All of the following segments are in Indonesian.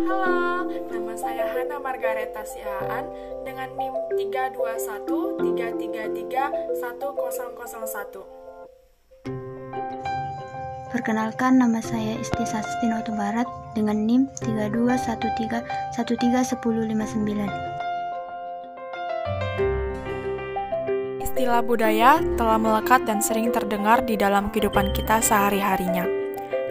Halo, nama saya Hana Margareta Sihaan dengan NIM 321333101. Perkenalkan, nama saya Isti Sastinoto Barat dengan NIM 3213131059. Istilah budaya telah melekat dan sering terdengar di dalam kehidupan kita sehari-harinya.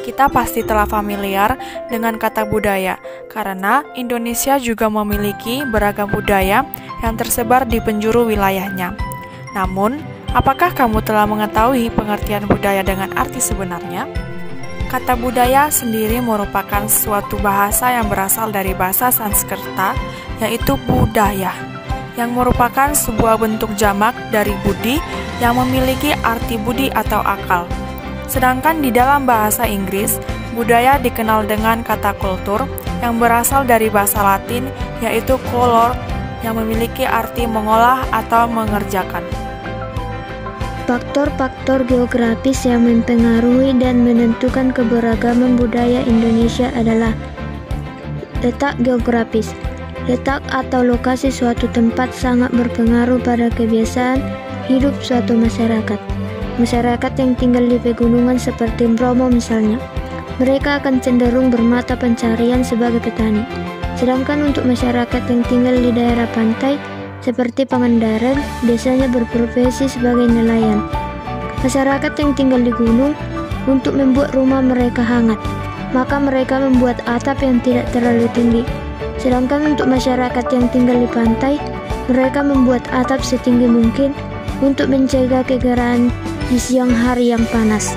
Kita pasti telah familiar dengan kata budaya, karena Indonesia juga memiliki beragam budaya yang tersebar di penjuru wilayahnya. Namun, apakah kamu telah mengetahui pengertian budaya dengan arti sebenarnya? Kata budaya sendiri merupakan suatu bahasa yang berasal dari bahasa Sanskerta, yaitu budaya, yang merupakan sebuah bentuk jamak dari budi yang memiliki arti budi atau akal. Sedangkan di dalam bahasa Inggris, budaya dikenal dengan kata kultur yang berasal dari bahasa Latin, yaitu color, yang memiliki arti mengolah atau mengerjakan. Faktor-faktor geografis yang mempengaruhi dan menentukan keberagaman budaya Indonesia adalah letak geografis. Letak atau lokasi suatu tempat sangat berpengaruh pada kebiasaan hidup suatu masyarakat. Masyarakat yang tinggal di pegunungan seperti Bromo misalnya, mereka akan cenderung bermata pencarian sebagai petani. Sedangkan untuk masyarakat yang tinggal di daerah pantai seperti Pangandaran, biasanya berprofesi sebagai nelayan. Masyarakat yang tinggal di gunung, untuk membuat rumah mereka hangat, maka mereka membuat atap yang tidak terlalu tinggi. Sedangkan untuk masyarakat yang tinggal di pantai, mereka membuat atap setinggi mungkin untuk mencegah kegerahan di siang hari yang panas.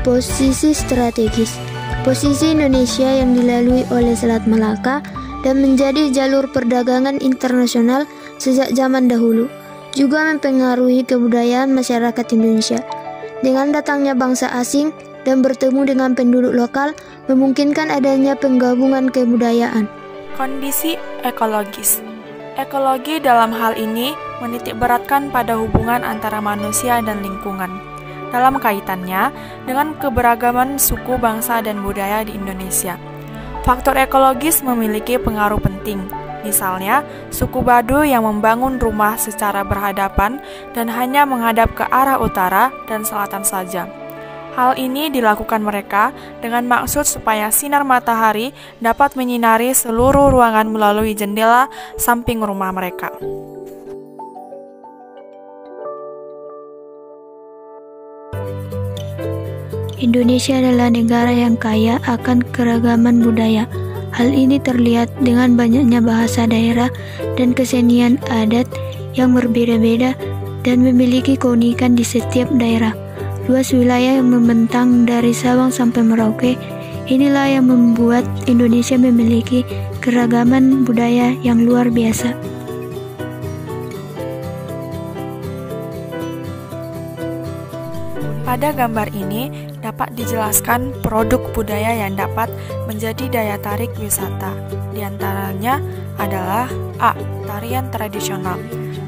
Posisi strategis. Posisi Indonesia yang dilalui oleh Selat Malaka dan menjadi jalur perdagangan internasional sejak zaman dahulu juga mempengaruhi kebudayaan masyarakat Indonesia. Dengan datangnya bangsa asing dan bertemu dengan penduduk lokal memungkinkan adanya penggabungan kebudayaan. Kondisi ekologis. Ekologi dalam hal ini menitikberatkan pada hubungan antara manusia dan lingkungan dalam kaitannya dengan keberagaman suku, bangsa, dan budaya di Indonesia. Faktor ekologis memiliki pengaruh penting. Misalnya, suku Baduy yang membangun rumah secara berhadapan dan hanya menghadap ke arah utara dan selatan saja. Hal ini dilakukan mereka dengan maksud supaya sinar matahari dapat menyinari seluruh ruangan melalui jendela samping rumah mereka. Indonesia adalah negara yang kaya akan keragaman budaya. Hal ini terlihat dengan banyaknya bahasa daerah dan kesenian adat yang berbeda-beda dan memiliki keunikan di setiap daerah. Luas wilayah yang membentang dari Sabang sampai Merauke, inilah yang membuat Indonesia memiliki keragaman budaya yang luar biasa. Pada gambar ini dapat dijelaskan produk budaya yang dapat menjadi daya tarik wisata. Di antaranya adalah A. Tarian tradisional.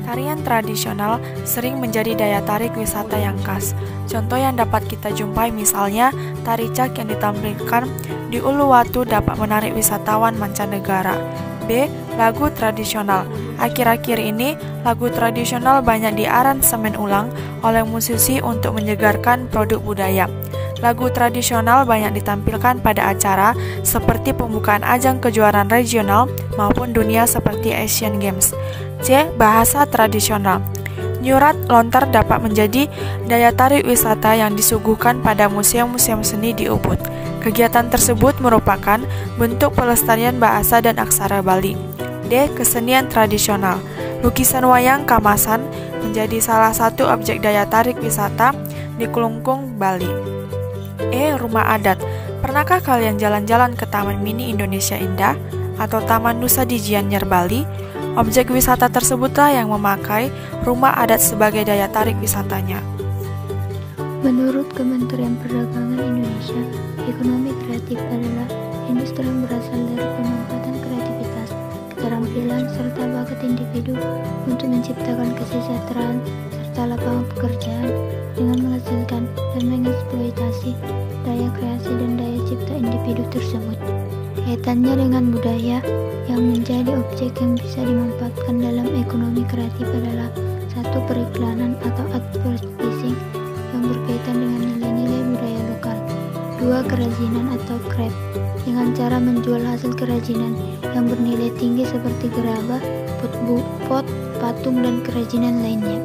Tarian tradisional sering menjadi daya tarik wisata yang khas. Contoh yang dapat kita jumpai misalnya tari cak yang ditampilkan di Uluwatu dapat menarik wisatawan mancanegara. B. Lagu tradisional. Akhir-akhir ini, lagu tradisional banyak diaransemen ulang oleh musisi untuk menyegarkan produk budaya. Lagu tradisional banyak ditampilkan pada acara seperti pembukaan ajang kejuaraan regional maupun dunia seperti Asian Games. C. Bahasa tradisional. Nyurat lontar dapat menjadi daya tarik wisata yang disuguhkan pada museum-museum seni di Ubud. Kegiatan tersebut merupakan bentuk pelestarian bahasa dan aksara Bali. D. Kesenian tradisional. Lukisan wayang Kamasan menjadi salah satu objek daya tarik wisata di Kelungkung, Bali. E. Rumah adat. Pernahkah kalian jalan-jalan ke Taman Mini Indonesia Indah atau Taman Nusa di Gianyar, Bali? Objek wisata tersebutlah yang memakai rumah adat sebagai daya tarik wisatanya. Menurut Kementerian Perdagangan Indonesia, ekonomi kreatif adalah industri yang berasal dari pemanfaatan kreativitas, keterampilan, serta bakat individu untuk menciptakan kesejahteraan serta lapangan pekerjaan dengan menghasilkan dan mengeksploitasi daya kreasi dan daya cipta individu tersebut. Kaitannya dengan budaya yang menjadi objek yang bisa dimanfaatkan dalam ekonomi kreatif adalah 1. Periklanan atau advertising yang berkaitan dengan nilai-nilai budaya lokal. 2. Kerajinan atau craft dengan cara menjual hasil kerajinan yang bernilai tinggi seperti gerabah, pot, patung, dan kerajinan lainnya.